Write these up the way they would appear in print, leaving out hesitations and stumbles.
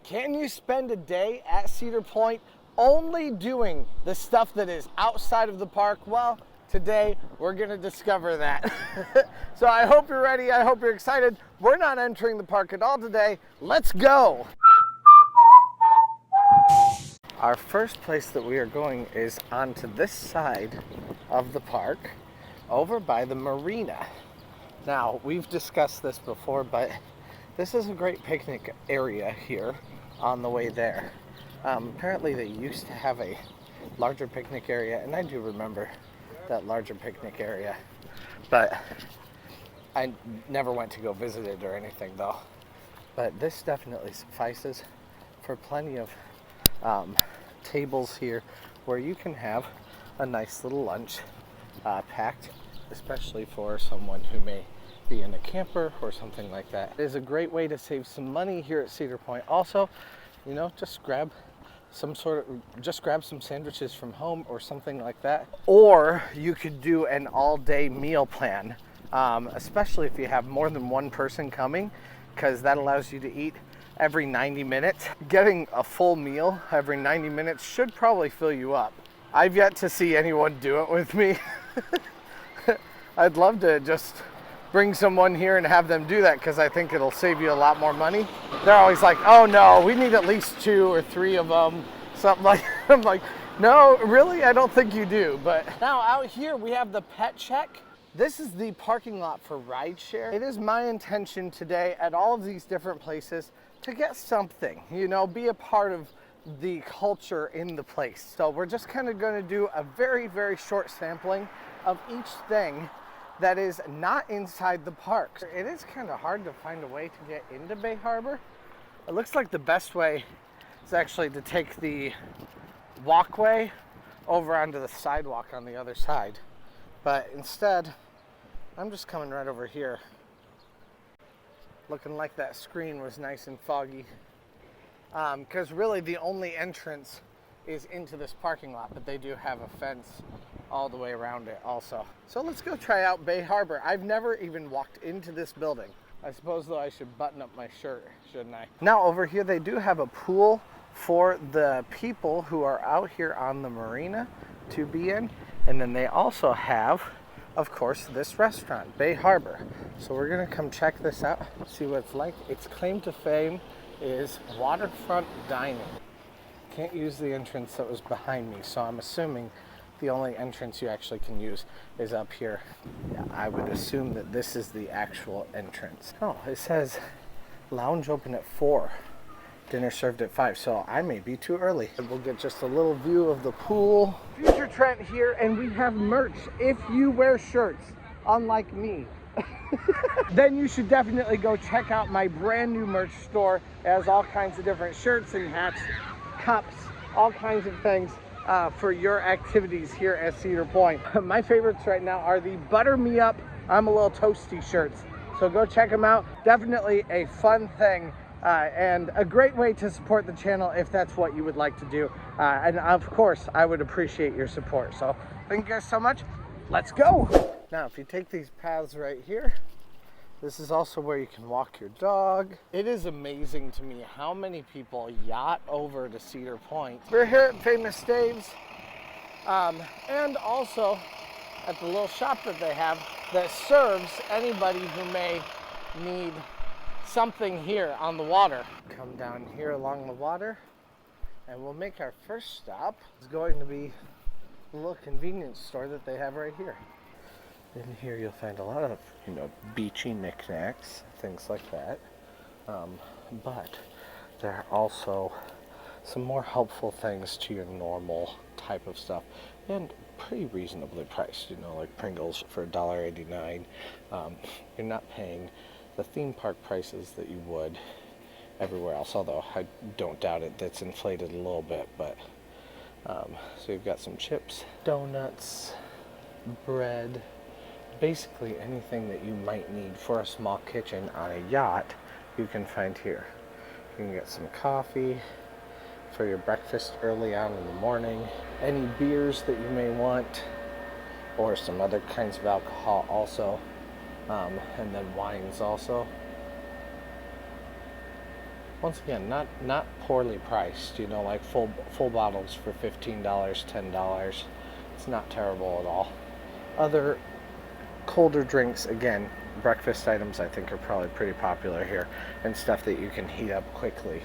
Can you spend a day at Cedar Point only doing the stuff that is outside of the park? Well, today we're gonna discover that. So I hope you're ready, I hope you're excited. We're not entering the park at all today. Let's go. Our first place that we are going is onto this side of the park, over by the marina. Now, we've discussed this before, but this is a great picnic area here on the way there. Apparently they used to have a larger picnic area, and I do remember that larger picnic area, but I never went to go visit it or anything though. But this definitely suffices for plenty of tables here where you can have a nice little lunch packed, especially for someone who may be in a camper or something like that. It is a great way to save some money here at Cedar Point. Also, you know, just grab some sandwiches from home or something like that. Or you could do an all-day meal plan, especially if you have more than one person coming, because that allows you to eat every 90 minutes. Getting a full meal every 90 minutes should probably fill you up. I've yet to see anyone do it with me. I'd love to just bring someone here and have them do that, because I think it'll save you a lot more money. They're always like, oh no, we need at least 2 or 3 of them, something like that. I'm like, no, really? I don't think you do. But now out here we have the Pet Check. This is the parking lot for rideshare. It is my intention today at all of these different places to get something, you know, be a part of the culture in the place. So we're just kind of going to do a very, very short sampling of each thing that is not inside the park. It is kind of hard to find a way to get into Bay Harbor. It looks like the best way is actually to take the walkway over onto the sidewalk on the other side. But instead, I'm just coming right over here. Looking like that screen was nice and foggy. Because really the only entrance is into this parking lot, but they do have a fence all the way around it also. So let's go try out Bay Harbor. I've never even walked into this building. I suppose though I should button up my shirt, shouldn't I? Now over here they do have a pool for the people who are out here on the marina to be in. And then they also have, of course, this restaurant, Bay Harbor. So we're gonna come check this out, see what it's like. Its claim to fame is waterfront dining. Can't use the entrance that was behind me, so I'm assuming the only entrance you actually can use is up here. Yeah, I would assume that this is the actual entrance. Oh, it says lounge open at 4, dinner served at 5, so I may be too early. We'll get just a little view of the pool. Future Trent here, and we have merch. If you wear shirts, unlike me, then you should definitely go check out my brand new merch store. It has all kinds of different shirts and hats, cups, all kinds of things for your activities here at Cedar Point. My favorites right now are the Butter Me Up, I'm a little toasty shirts. So go check them out. Definitely a fun thing and a great way to support the channel if that's what you would like to do. And of course, I would appreciate your support. So thank you guys so much. Let's go. Now, if you take these paths right here, this is also where you can walk your dog. It is amazing to me how many people yacht over to Cedar Point. We're here at Famous Dave's, and also at the little shop that they have that serves anybody who may need something here on the water. Come down here along the water, and we'll make our first stop. It's going to be a little convenience store that they have right here. In here you'll find a lot of, you know, beachy knickknacks, things like that. But there are also some more helpful things to your normal type of stuff, and pretty reasonably priced, you know, like Pringles for $1.89. You're not paying the theme park prices that you would everywhere else, although I don't doubt it, that's inflated a little bit. But so you've got some chips, donuts, bread, basically anything that you might need for a small kitchen on a yacht, you can find here. You can get some coffee for your breakfast early on in the morning, any beers that you may want, or some other kinds of alcohol also, and then wines also. once again, not poorly priced, you know, like full bottles for $15, $10. It's not terrible at all. Other colder drinks, again, breakfast items I think are probably pretty popular here, and stuff that you can heat up quickly.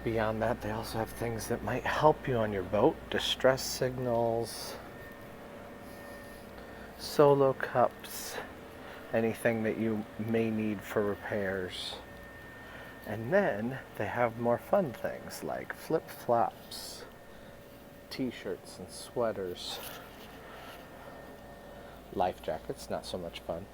Beyond that, they also have things that might help you on your boat. Distress signals, solo cups, anything that you may need for repairs. And then they have more fun things like flip-flops, t-shirts and sweaters. Life jackets, not so much fun.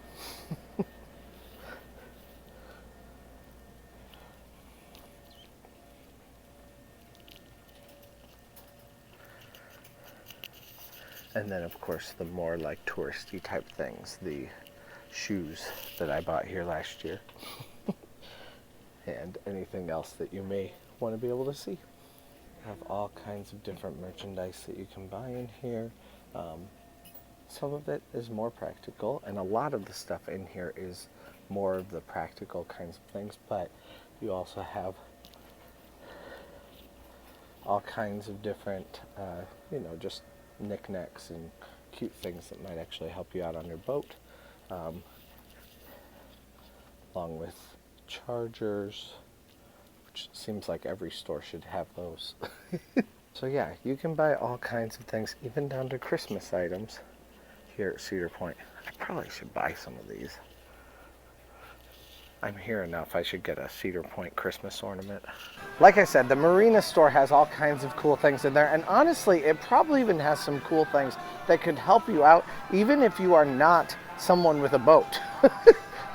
And then of course the more like touristy type things, the shoes that I bought here last year. And anything else that you may want to be able to see. Have all kinds of different merchandise that you can buy in here. Some of it is more practical, and a lot of the stuff in here is more of the practical kinds of things, but you also have all kinds of different, you know, just knickknacks and cute things that might actually help you out on your boat, along with chargers, which seems like every store should have those. So yeah, you can buy all kinds of things, even down to Christmas items here at Cedar Point. I probably should buy some of these. I'm here enough, I should get a Cedar Point Christmas ornament. Like I said, the Marina store has all kinds of cool things in there, and honestly, it probably even has some cool things that could help you out, even if you are not someone with a boat.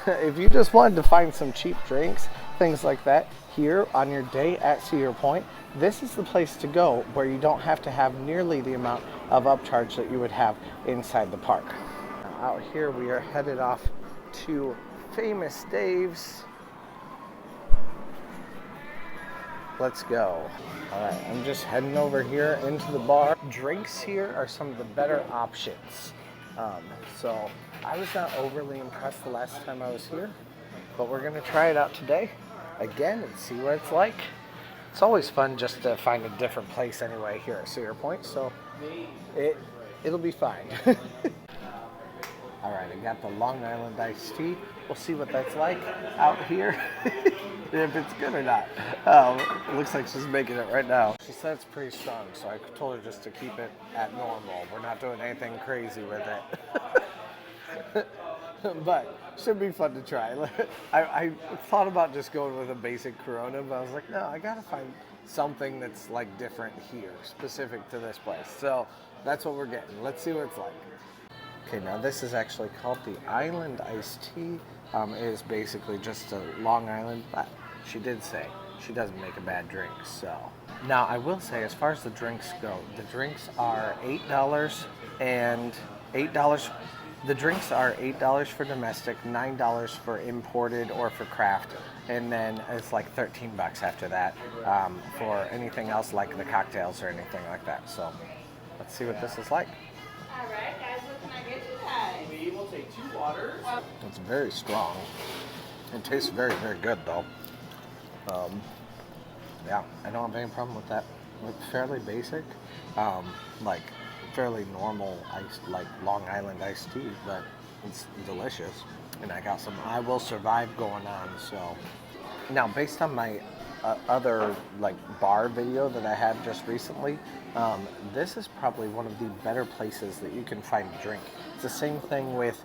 If you just wanted to find some cheap drinks, things like that, here on your day at Cedar Point, this is the place to go where you don't have to have nearly the amount of upcharge that you would have inside the park. Now, out here we are headed off to Famous Dave's. Let's go. All right, I'm just heading over here into the bar. Drinks here are some of the better options. So I was not overly impressed the last time I was here, but we're gonna try it out today again and see what it's like. It's always fun just to find a different place anyway here at Cedar Point, so it'll be fine. All right, I got the Long Island iced tea. We'll see what that's like out here, if it's good or not. It looks like she's making it right now. She said it's pretty strong, so I told her just to keep it at normal. We're not doing anything crazy with it. But should be fun to try. I thought about just going with a basic Corona, but I was like, no, I gotta find something that's like different here, specific to this place. So that's what we're getting. Let's see what it's like. Okay, now this is actually called the Island Iced Tea. It is basically just a Long Island, but she did say she doesn't make a bad drink, so. Now I will say, as far as the drinks go, the drinks are $8 and $8. The drinks are $8 for domestic, $9 for imported or for craft, and then it's like 13 bucks after that for anything else like the cocktails or anything like that. So let's see what this is like. All right, guys, what can I get you guys? We will take 2 waters. It's very strong. It tastes very, very good though. Yeah, I don't have any problem with that. Like, fairly basic, like fairly normal iced, like Long Island iced tea, but it's delicious. And I got some I Will Survive going on, so. Now, based on my other like bar video that I had just recently, this is probably one of the better places that you can find a drink. It's the same thing with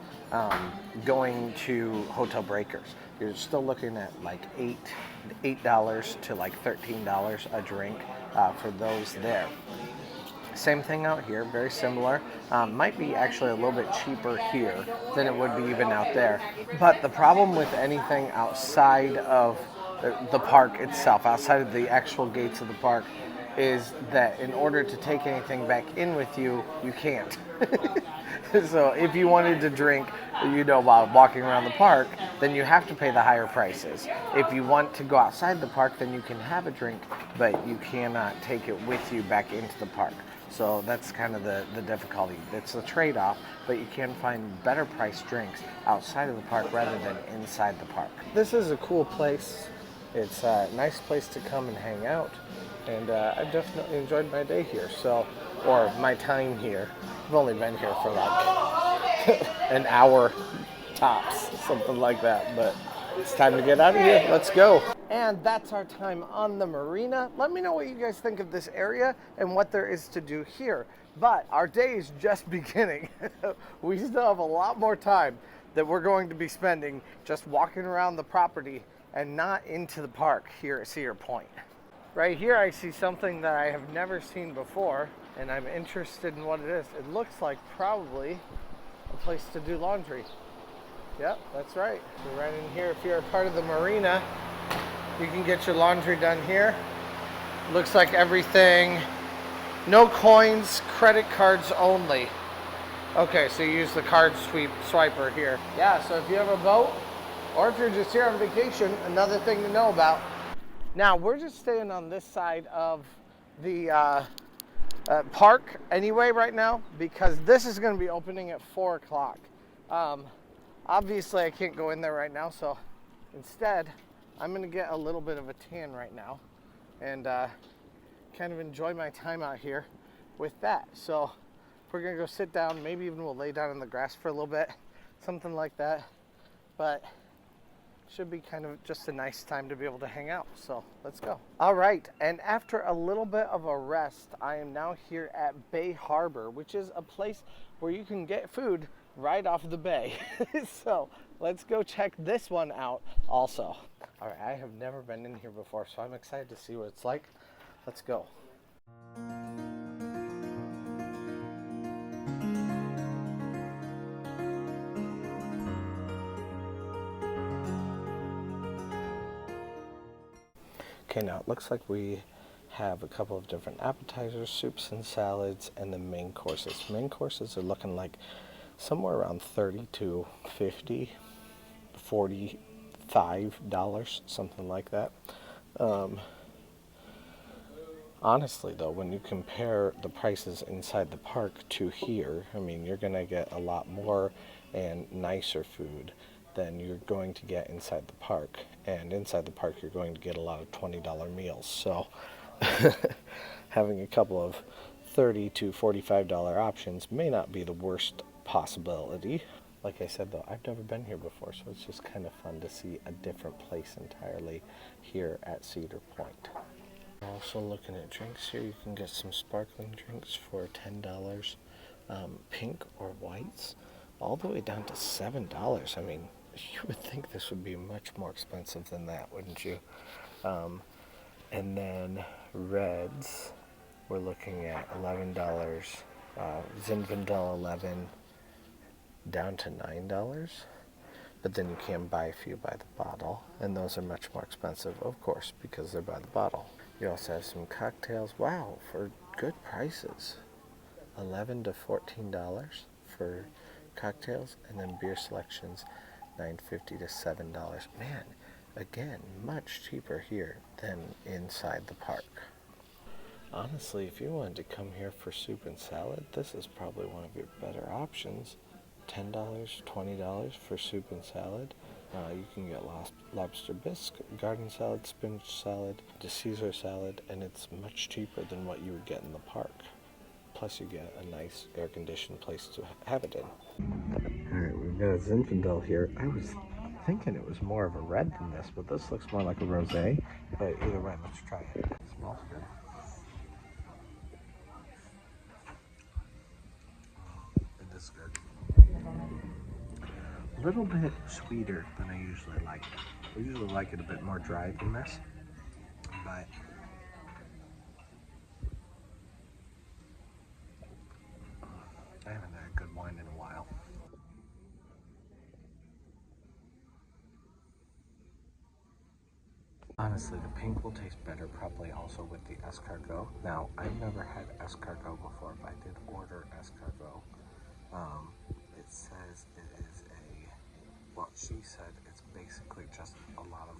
going to Hotel Breakers. You're still looking at like $8 to like $13 a drink for those there. Same thing out here, very similar. Might be actually a little bit cheaper here than it would be even out there. But the problem with anything outside of the park itself, outside of the actual gates of the park, is that in order to take anything back in with you, you can't. So if you wanted to drink, you know, while walking around the park, then you have to pay the higher prices. If you want to go outside the park, then you can have a drink, but you cannot take it with you back into the park. So that's kind of the difficulty. It's a trade-off, but you can find better priced drinks outside of the park rather than inside the park. This is a cool place. It's a nice place to come and hang out, and I've definitely enjoyed my day here, or my time here. I've only been here for like an hour tops, something like that, but it's time to get out of here. Let's go. And that's our time on the marina. Let me know what you guys think of this area and what there is to do here. But our day is just beginning. We still have a lot more time that we're going to be spending just walking around the property and not into the park here at Cedar Point. Right here I see something that I have never seen before, and I'm interested in what it is. It looks like probably a place to do laundry. Yep, that's right. So right in here, if you're a part of the marina, you can get your laundry done here. Looks like everything, no coins, credit cards only. Okay, so you use the card swiper here. Yeah, so if you have a boat, or if you're just here on vacation, another thing to know about. Now, we're just staying on this side of the park anyway right now, because this is going to be opening at 4 o'clock. Obviously, I can't go in there right now, so instead, I'm going to get a little bit of a tan right now and kind of enjoy my time out here with that. So we're going to go sit down, maybe even we'll lay down in the grass for a little bit, something like that. But should be kind of just a nice time to be able to hang out. So let's go. All right, and after a little bit of a rest, I am now here at Bay Harbor, which is a place where you can get food right off the bay. So let's go check this one out also. All right, I have never been in here before, so I'm excited to see what it's like. Let's go. Okay, now it looks like we have a couple of different appetizers, soups and salads, and the main courses. Main courses are looking like somewhere around $30 to $50, $45, something like that. Honestly though, when you compare the prices inside the park to here, I mean, you're gonna get a lot more and nicer food than you're going to get inside the park. And inside the park, you're going to get a lot of $20 meals. So having a couple of $30 to $45 options may not be the worst possibility. Like I said though, I've never been here before, so it's just kind of fun to see a different place entirely here at Cedar Point. Also looking at drinks here, you can get some sparkling drinks for $10, pink or whites, all the way down to $7. I mean, you would think this would be much more expensive than that, wouldn't you? And then reds, we're looking at $11, Zinfandel 11, down to $9. But then you can buy a few by the bottle, and those are much more expensive, of course, because they're by the bottle. You also have some cocktails, wow, for good prices. $11 to $14 for cocktails, and then beer selections, $9.50 to $7. Man, again, much cheaper here than inside the park. Honestly, if you wanted to come here for soup and salad, this is probably one of your better options. $10, $20 for soup and salad. You can get lobster bisque, garden salad, spinach salad, the Caesar salad, and it's much cheaper than what you would get in the park. Plus you get a nice air-conditioned place to have it in. Alright, we've got a Zinfandel here. I was thinking it was more of a red than this, but this looks more like a rosé. But either way, let's try it. It smells good. It is good. A little bit sweeter than I usually like. I usually like it a bit more dry than this, but I haven't had a good wine in a while. Honestly, the pink will taste better probably also with the escargot. Now, I've never had escargot before, but I did order escargot. It says it is well, she said it's basically just a lot of,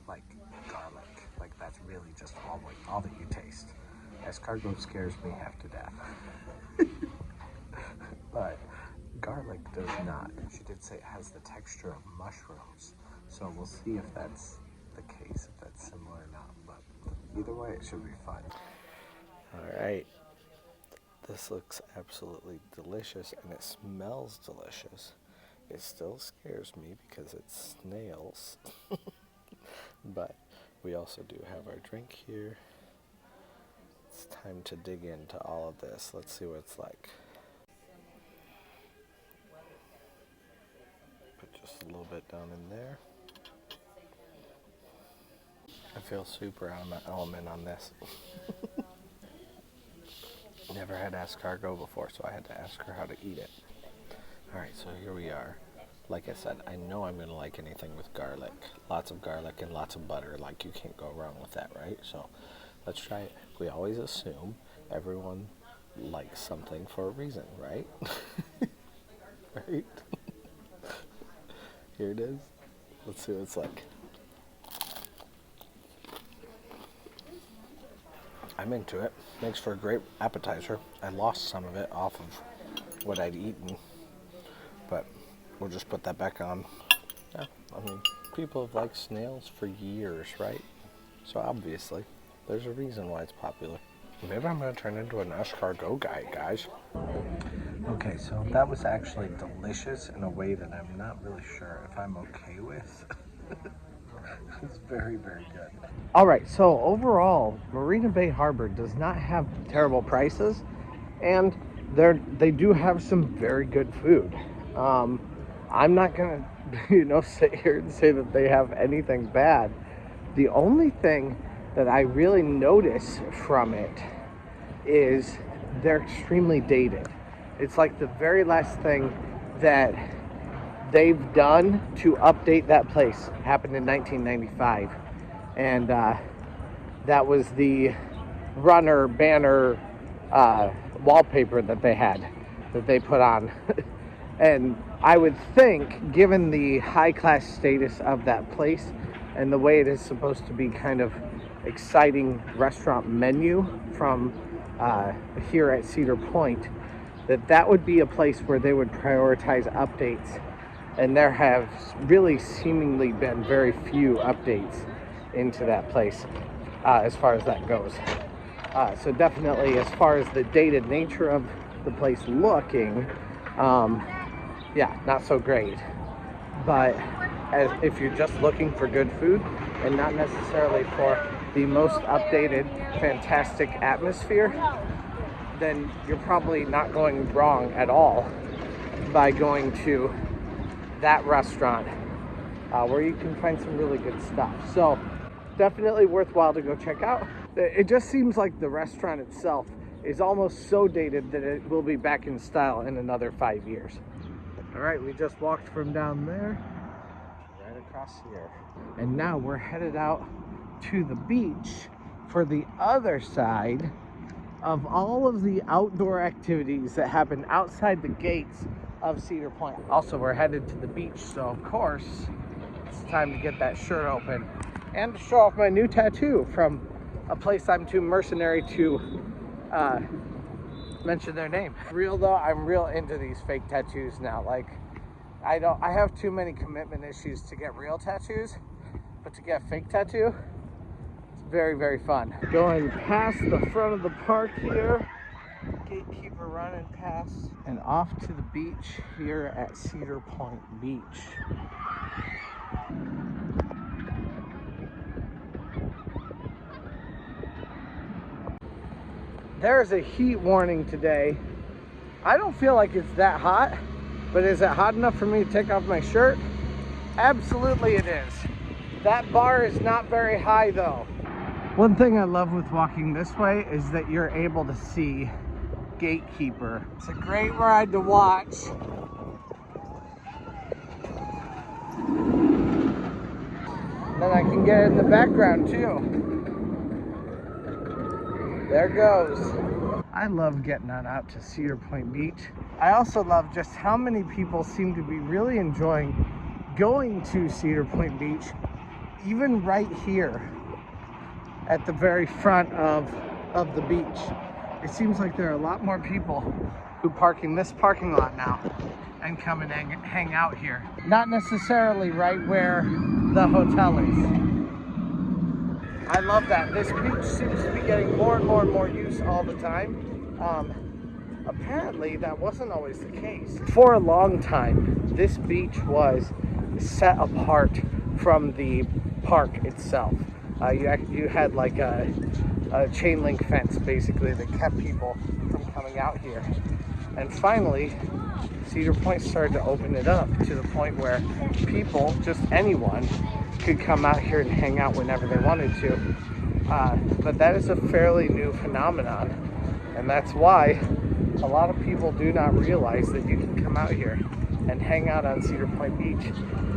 like, garlic. Like, that's really just all that you taste. Escargot scares me half to death. But garlic does not. And she did say it has the texture of mushrooms. So we'll see if that's the case if that's similar or not, but either way it should be fun. Alright, this looks absolutely delicious and it smells delicious. It still scares me because it's snails, but we also do have our drink here. It's time to dig into all of this. Let's see what it's like. Put just a little bit down in there. I feel super out of my element on this. Never had escargot before, so I had to ask her how to eat it. Alright, so here we are. Like I said, I know I'm going to like anything with garlic. Lots of garlic and lots of butter. Like, you can't go wrong with that, right? So, let's try it. We always assume everyone likes something for a reason, right? Right? Here it is. Let's see what it's like. I'm into it. Makes for a great appetizer. I lost some of it off of what I'd eaten, but we'll just put that back on. Yeah, I mean, people have liked snails for years, right? So obviously, there's a reason why it's popular. Maybe I'm going to turn into an escargot guy, guys. Okay, so that was actually delicious in a way that I'm not really sure if I'm okay with. It's very, very good. All right, so overall, Marina Bay Harbor does not have terrible prices, and they do have some very good food. I'm not gonna, sit here and say that they have anything bad. The only thing that I really notice from it is they're extremely dated. It's like the very last thing that they've done to update that place happened in 1995, and that was the runner banner wallpaper that they put on. And I would think, given the high class status of that place and the way it is supposed to be kind of exciting restaurant menu from here at Cedar Point, that would be a place where they would prioritize updates. And there have really seemingly been very few updates into that place as far as that goes. So definitely, as far as the dated nature of the place looking, yeah, not so great. But if you're just looking for good food and not necessarily for the most updated, fantastic atmosphere, then you're probably not going wrong at all by going to that restaurant where you can find some really good stuff. So definitely worthwhile to go check out. It just seems like the restaurant itself is almost so dated that it will be back in style in another 5 years. All right, we just walked from down there right across here, and now we're headed out to the beach for the other side of all of the outdoor activities that happen outside the gates of Cedar Point. Also, we're headed to the beach, so of course it's time to get that shirt open and to show off my new tattoo from a place I'm too mercenary to mention their name. Real though, I'm real into these fake tattoos now. Like, I have too many commitment issues to get real tattoos, but to get a fake tattoo, it's very, very fun. Going past the front of the park here, Gatekeeper running past, and off to the beach here at Cedar Point Beach. There's a heat warning today. I don't feel like it's that hot, but is it hot enough for me to take off my shirt? Absolutely it is. That bar is not very high though. One thing I love with walking this way is that you're able to see Gatekeeper. It's a great ride to watch. Then I can get it in the background too. There goes. I love getting on out to Cedar Point Beach. I also love just how many people seem to be really enjoying going to Cedar Point Beach, even right here at the very front of the beach. It seems like there are a lot more people who park in this parking lot now and come and hang out here. Not necessarily right where the hotel is. I love that. This beach seems to be getting more and more and more use all the time. Apparently, that wasn't always the case. For a long time, this beach was set apart from the park itself. You had like a chain link fence, basically, that kept people from coming out here. And finally, Cedar Point started to open it up to the point where people, just anyone, could come out here and hang out whenever they wanted to. But that is a fairly new phenomenon, and that's why a lot of people do not realize that you can come out here and hang out on Cedar Point Beach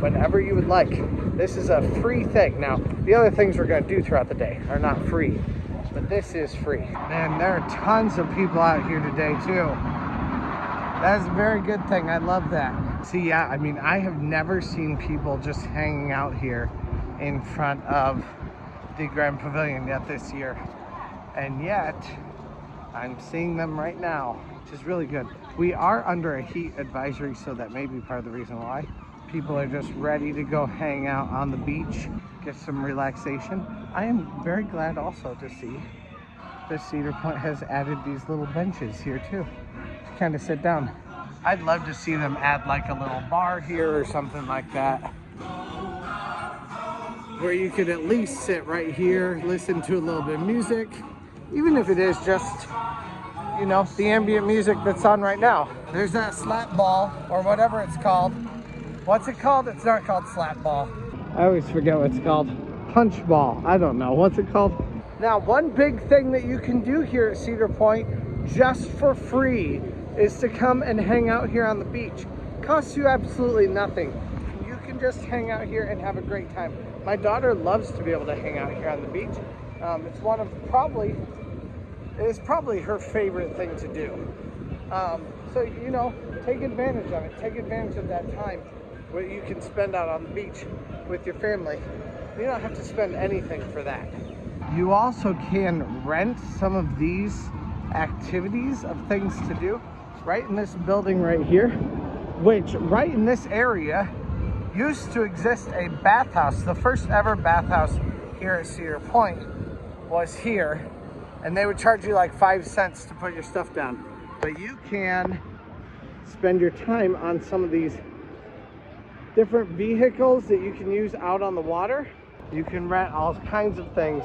whenever you would like. This is a free thing. Now, the other things we're going to do throughout the day are not free, but this is free. Man, there are tons of people out here today too. That's a very good thing. I love that. See, yeah, I mean, I have never seen people just hanging out here in front of the Grand Pavilion yet this year. And yet, I'm seeing them right now, which is really good. We are under a heat advisory, so that may be part of the reason why. People are just ready to go hang out on the beach, get some relaxation. I am very glad also to see that Cedar Point has added these little benches here too, to kind of sit down. I'd love to see them add like a little bar here or something like that, where you could at least sit right here, listen to a little bit of music, even if it is just, you know, the ambient music that's on right now. There's that slap ball, or whatever it's called. What's it called? It's not called slap ball. I always forget what it's called. Punch ball. I don't know. What's it called? Now, one big thing that you can do here at Cedar Point, just for free, is to come and hang out here on the beach. Costs you absolutely nothing. You can just hang out here and have a great time. My daughter loves to be able to hang out here on the beach. It's one of it's probably her favorite thing to do. So, you know, take advantage of it. Take advantage of that time where you can spend out on the beach with your family. You don't have to spend anything for that. You also can rent some of these activities of things to do right in this building right here, which right in this area used to exist a bathhouse. The first ever bathhouse here at Cedar Point was here, and they would charge you like 5 cents to put your stuff down. But you can spend your time on some of these different vehicles that you can use out on the water. You can rent all kinds of things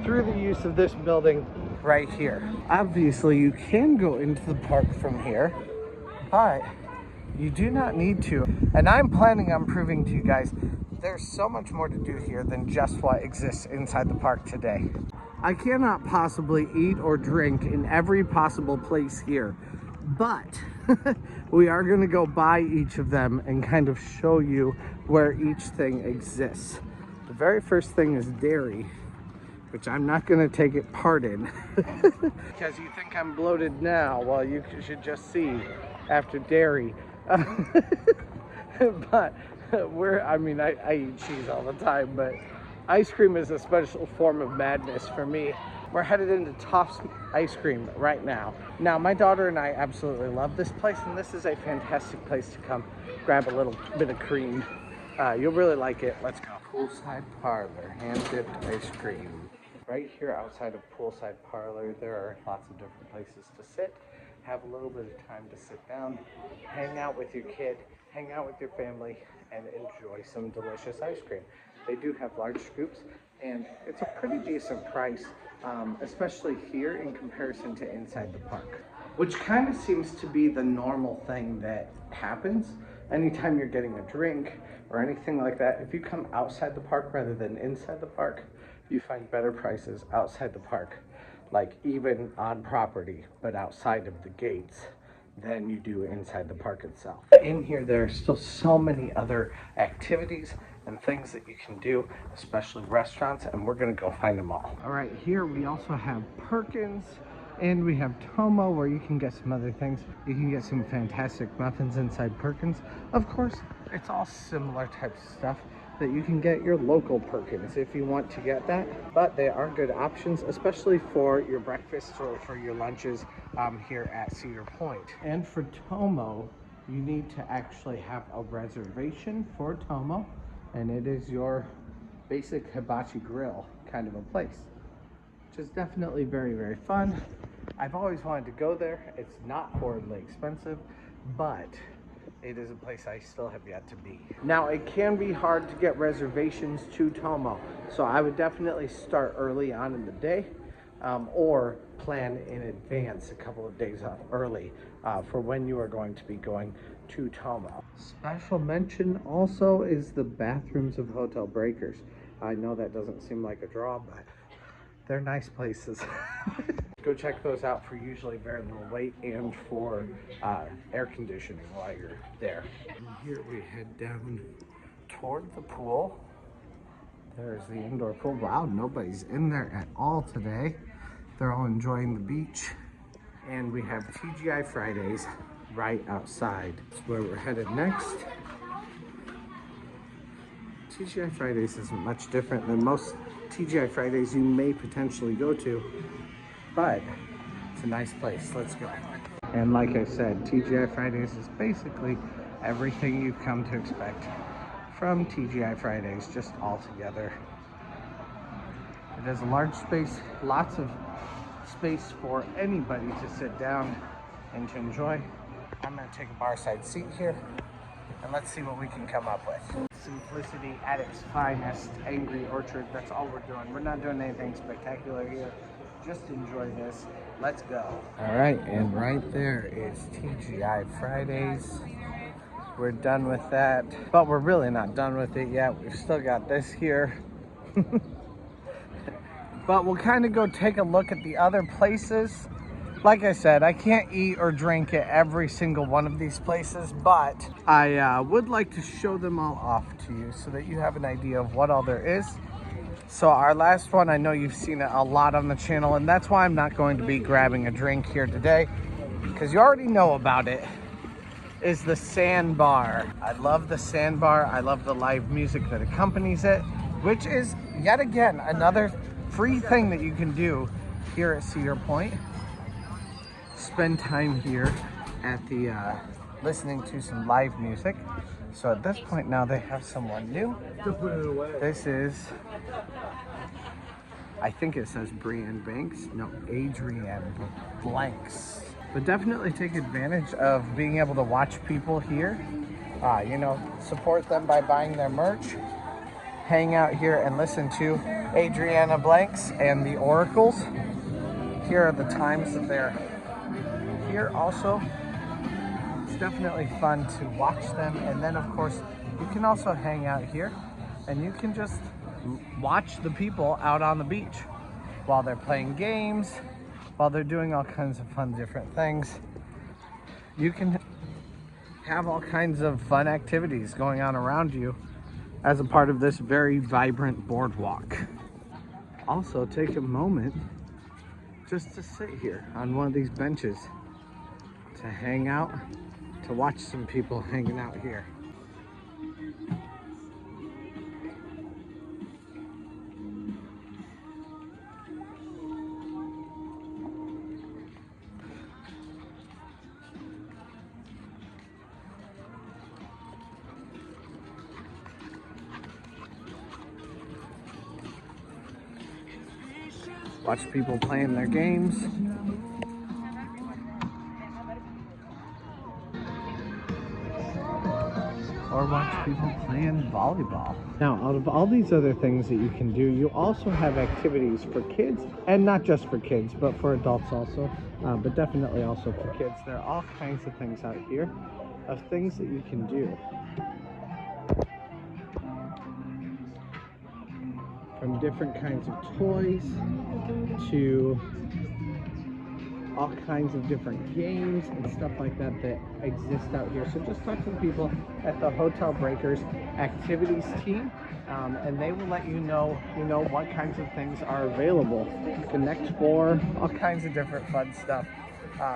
through the use of this building right here. Obviously, you can go into the park from here, but you do not need to. And I'm planning on proving to you guys there's so much more to do here than just what exists inside the park today. I cannot possibly eat or drink in every possible place here, but we are going to go by each of them and kind of show you where each thing exists. The very first thing is dairy, which I'm not going to take it part in because you think I'm bloated now. Well, you should just see after dairy. But I eat cheese all the time, but ice cream is a special form of madness for me. We're headed into Tops Ice Cream right now. Now, my daughter and I absolutely love this place, and this is a fantastic place to come grab a little bit of cream. You'll really like it. Let's go. Poolside Parlor, hand-dipped ice cream. Right here outside of Poolside Parlor, there are lots of different places to sit, have a little bit of time to sit down, hang out with your kid, hang out with your family, and enjoy some delicious ice cream. They do have large scoops, and it's a pretty decent price, especially here in comparison to inside the park, which kind of seems to be the normal thing that happens anytime you're getting a drink or anything like that. If you come outside the park rather than inside the park, you find better prices outside the park, like even on property, but outside of the gates, than you do inside the park itself. In here, there are still so many other activities and things that you can do, especially restaurants, and we're gonna go find them all. All right, here we also have Perkins, and we have Tomo, where you can get some other things. You can get some fantastic muffins inside Perkins. Of course, it's all similar types of stuff that you can get your local Perkins if you want to get that, but they are good options, especially for your breakfast or for your lunches here at Cedar Point. And for Tomo, you need to actually have a reservation for Tomo, and it is your basic hibachi grill kind of a place, which is definitely very, very fun. I've always wanted to go there. It's not horribly expensive, but it is a place I still have yet to be. Now, it can be hard to get reservations to Tomo, so I would definitely start early on in the day, or plan in advance a couple of days early for when you are going to be going to Tomo. Special mention also is the bathrooms of Hotel Breakers. I know that doesn't seem like a draw, but they're nice places. Go check those out for usually very little wait and for air conditioning while you're there. And here we head down toward the pool. There's the indoor pool. Wow, nobody's in there at all today. They're all enjoying the beach. And we have TGI Fridays right outside. That's where we're headed next. TGI Fridays isn't much different than most TGI Fridays you may potentially go to, but it's a nice place. Let's go. And like I said, TGI Fridays is basically everything you've come to expect from TGI Fridays, just all together. It has a large space, lots of space for anybody to sit down and to enjoy. I'm gonna take a bar side seat here and let's see what we can come up with. Simplicity at its finest, Angry Orchard, that's all we're doing. We're not doing anything spectacular here. Just enjoy this. Let's go. All right, and right there is TGI Fridays. We're done with that, but we're really not done with it yet. We've still got this here. But we'll kind of go take a look at the other places. Like I said, I can't eat or drink at every single one of these places, but I would like to show them all off to you so that you have an idea of what all there is. So our last one, I know you've seen it a lot on the channel, and that's why I'm not going to be grabbing a drink here today, because you already know about it, is the Sandbar. I love the Sandbar. I love the live music that accompanies it, which is, yet again, another free thing that you can do here at Cedar Point. Spend time here at the listening to some live music. So at this point now they have someone new. This is, I think it says Brienne Banks. No, Adrienne Blanks. But definitely take advantage of being able to watch people here. You know, support them by buying their merch. Hang out here and listen to Adriana Blanks and the Oracles. Here are the times that they're here. Also, it's definitely fun to watch them, and then of course you can also hang out here and you can just watch the people out on the beach while they're playing games, while they're doing all kinds of fun different things. You can have all kinds of fun activities going on around you as a part of this very vibrant boardwalk. Also, take a moment just to sit here on one of these benches, to hang out, to watch some people hanging out here. Watch people playing their games. Or watch people playing volleyball. Now, out of all these other things that you can do, you also have activities for kids, and not just for kids, but for adults also, but definitely also for kids. There are all kinds of things out here of things that you can do. From different kinds of toys to all kinds of different games and stuff like that that exist out here. So just talk to the people at the Hotel Breakers activities team, and they will let you know what kinds of things are available. Connect for all kinds of different fun stuff.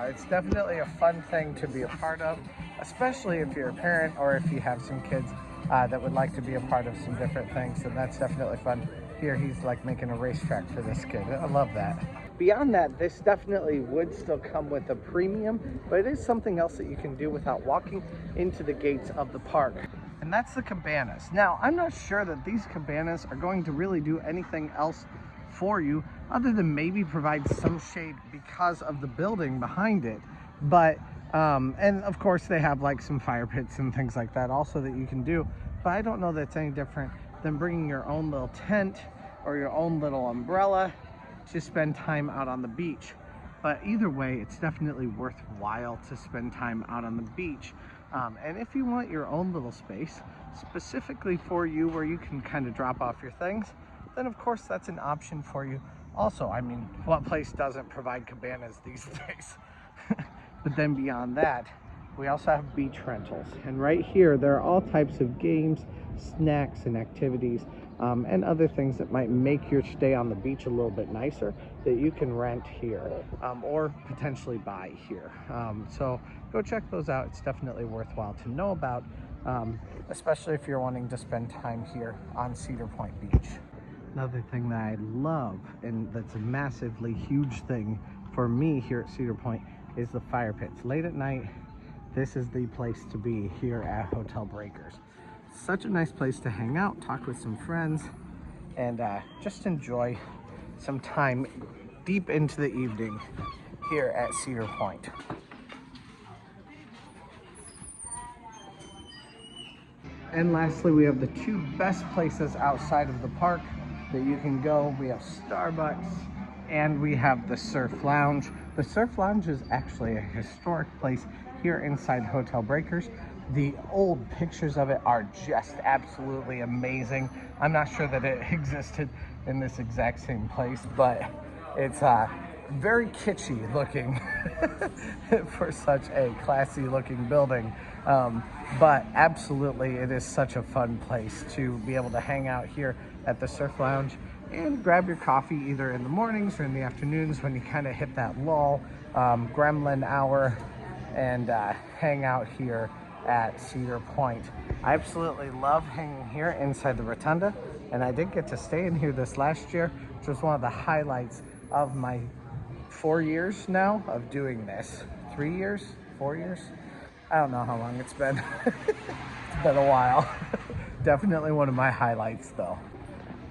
It's definitely a fun thing to be a part of, especially if you're a parent or if you have some kids that would like to be a part of some different things, and that's definitely fun. Here he's like making a racetrack for this kid. I love that. Beyond that, this definitely would still come with a premium, but it is something else that you can do without walking into the gates of the park. And that's the cabanas. Now, I'm not sure that these cabanas are going to really do anything else for you, other than maybe provide some shade because of the building behind it. But and of course they have like some fire pits and things like that also that you can do, but I don't know that's any different than bringing your own little tent or your own little umbrella to spend time out on the beach. But either way, it's definitely worthwhile to spend time out on the beach. And if you want your own little space specifically for you where you can kind of drop off your things, then of course that's an option for you also. I mean, what place doesn't provide cabanas these days? But then beyond that, we also have beach rentals. And right here, there are all types of games, snacks, and activities, and other things that might make your stay on the beach a little bit nicer that you can rent here, or potentially buy here. So go check those out. It's definitely worthwhile to know about, especially if you're wanting to spend time here on Cedar Point Beach. Another thing that I love, and that's a massively huge thing for me here at Cedar Point, is the fire pits. Late at night, this is the place to be here at Hotel Breakers. Such a nice place to hang out, talk with some friends, and just enjoy some time deep into the evening here at Cedar Point. And lastly, we have the two best places outside of the park that you can go. We have Starbucks and we have the Surf Lounge. The Surf Lounge is actually a historic place here inside Hotel Breakers. The old pictures of it are just absolutely amazing. I'm not sure that it existed in this exact same place, but it's very kitschy looking for such a classy looking building. But absolutely, it is such a fun place to be able to hang out here at the Surf Lounge and grab your coffee either in the mornings or in the afternoons when you kind of hit that lull, gremlin hour, and hang out here at Cedar Point. I absolutely love hanging here inside the rotunda, and I did get to stay in here this last year, which was one of the highlights of my 4 years now of doing this. 3 years? 4 years? I don't know how long it's been. It's been a while. Definitely one of my highlights though.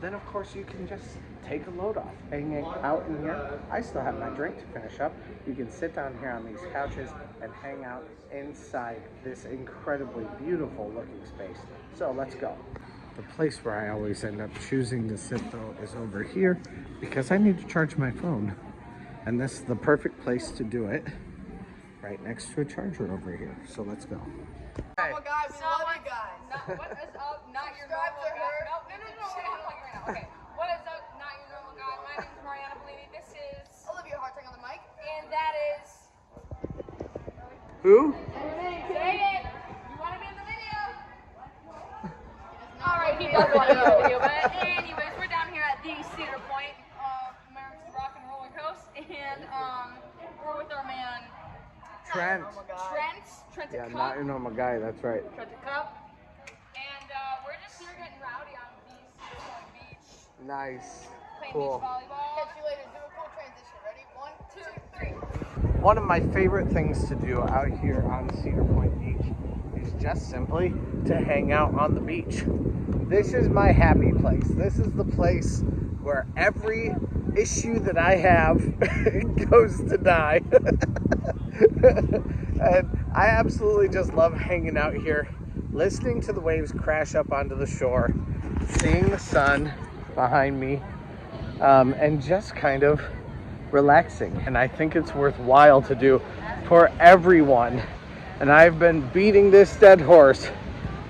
Then of course you can just take a load off, hanging out in here. I still have my drink to finish up. You can sit down here on these couches and hang out inside this incredibly beautiful looking space. So let's go. The place where I always end up choosing to sit though is over here because I need to charge my phone. And this is the perfect place to do it, right next to a charger over here. So let's go. Hey. Oh guys, we love you guys. What is up? Not your normal guy. No, right now. Okay. What is up? Not your normal guy. My name is Marina and Bay Harbor. This is Olivia Harting on the mic. and that is. Who? Say it. You want to be in the video? All right, he does want to be in the video. But anyways, we're down here at the Cedar Point, America's Rock and Roller Coast, and we're with our man Trent. Trent Yeah, Cup. not your normal guy, that's right. Trent Cup. And we're just here getting rowdy on the Cedar Point Beach, Nice. playing Cool. beach volleyball. Catch you later. Do a cool transition. Ready? 1, 2, 3. One of my favorite things to do out here on Cedar Point Beach is just simply to hang out on the beach. This is my happy place. This is the place where every issue that I have goes to die. And I absolutely just love hanging out here, listening to the waves crash up onto the shore, seeing the sun behind me, and just kind of relaxing. And I think it's worthwhile to do for everyone. And I've been beating this dead horse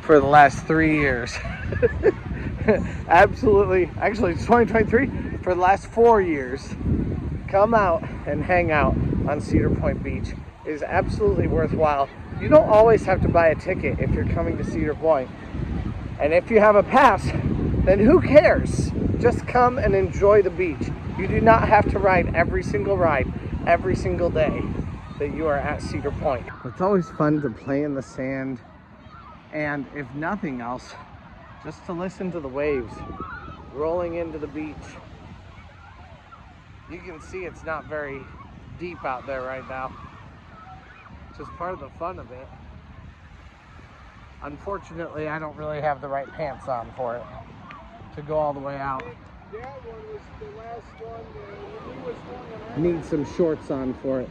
for the last 3 years. Absolutely. Actually, it's 2023. For the last 4 years, come out and hang out on Cedar Point Beach. It is absolutely worthwhile. You don't always have to buy a ticket if you're coming to Cedar Point. And if you have a pass, then who cares? Just come and enjoy the beach. You do not have to ride every single ride every single day that you are at Cedar Point. It's always fun to play in the sand, and if nothing else, just to listen to the waves rolling into the beach. You can see it's not very deep out there right now. It's just part of the fun of it. Unfortunately, I don't really have the right pants on for it to go all the way out. That one was the last one, the newest one. Need some shorts on for it.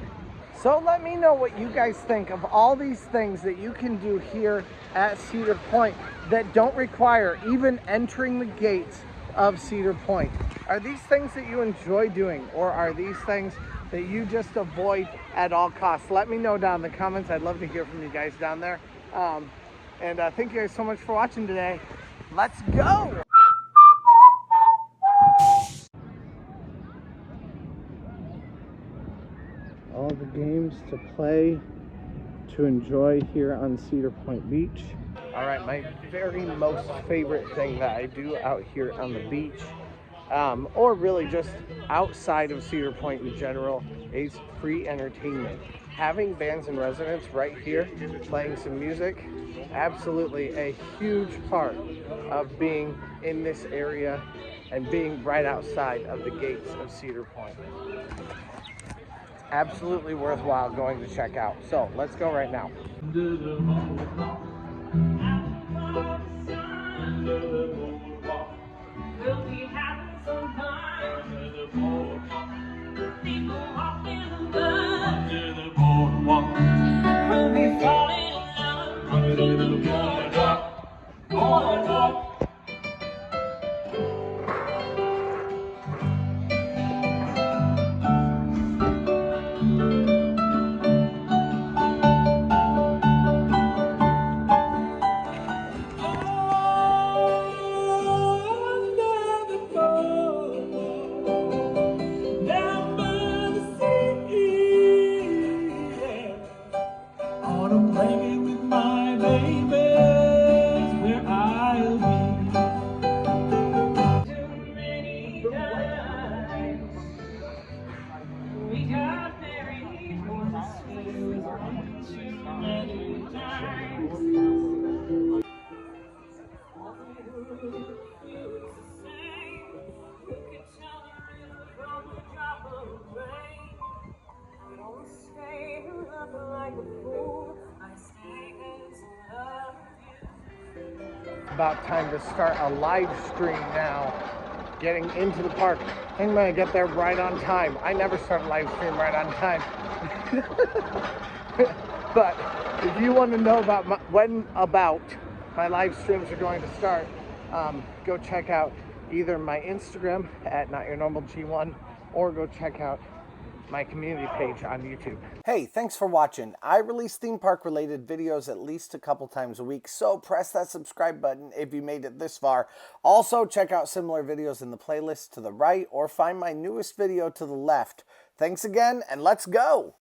So let me know what you guys think of all these things that you can do here at Cedar Point that don't require even entering the gates of Cedar Point. Are these things that you enjoy doing, or are these things that you just avoid at all costs? Let me know down in the comments. I'd love to hear from you guys down there. Thank you guys so much for watching today. Let's go! All the games to play, to enjoy here on Cedar Point Beach. All right, my very most favorite thing that I do out here on the beach, or really just outside of Cedar Point in general, is free entertainment. Having bands in residence right here, playing some music, absolutely a huge part of being in this area and being right outside of the gates of Cedar Point. Absolutely worthwhile going to check out. So let's go right now. We'll be having some fun under the boardwalk. People walking under the boardwalk. We'll be falling in love under the boardwalk. Boardwalk. About time to start a live stream now, getting into the park. I'm gonna get there right on time. I never start a live stream right on time. But if you want to know about when my live streams are going to start, go check out either my Instagram at NotYourNormalG1 or go check out my community page on YouTube. Hey, thanks for watching. I release theme park related videos at least a couple times a week, so press that subscribe button if you made it this far. Also, check out similar videos in the playlist to the right or find my newest video to the left. Thanks again, and let's go!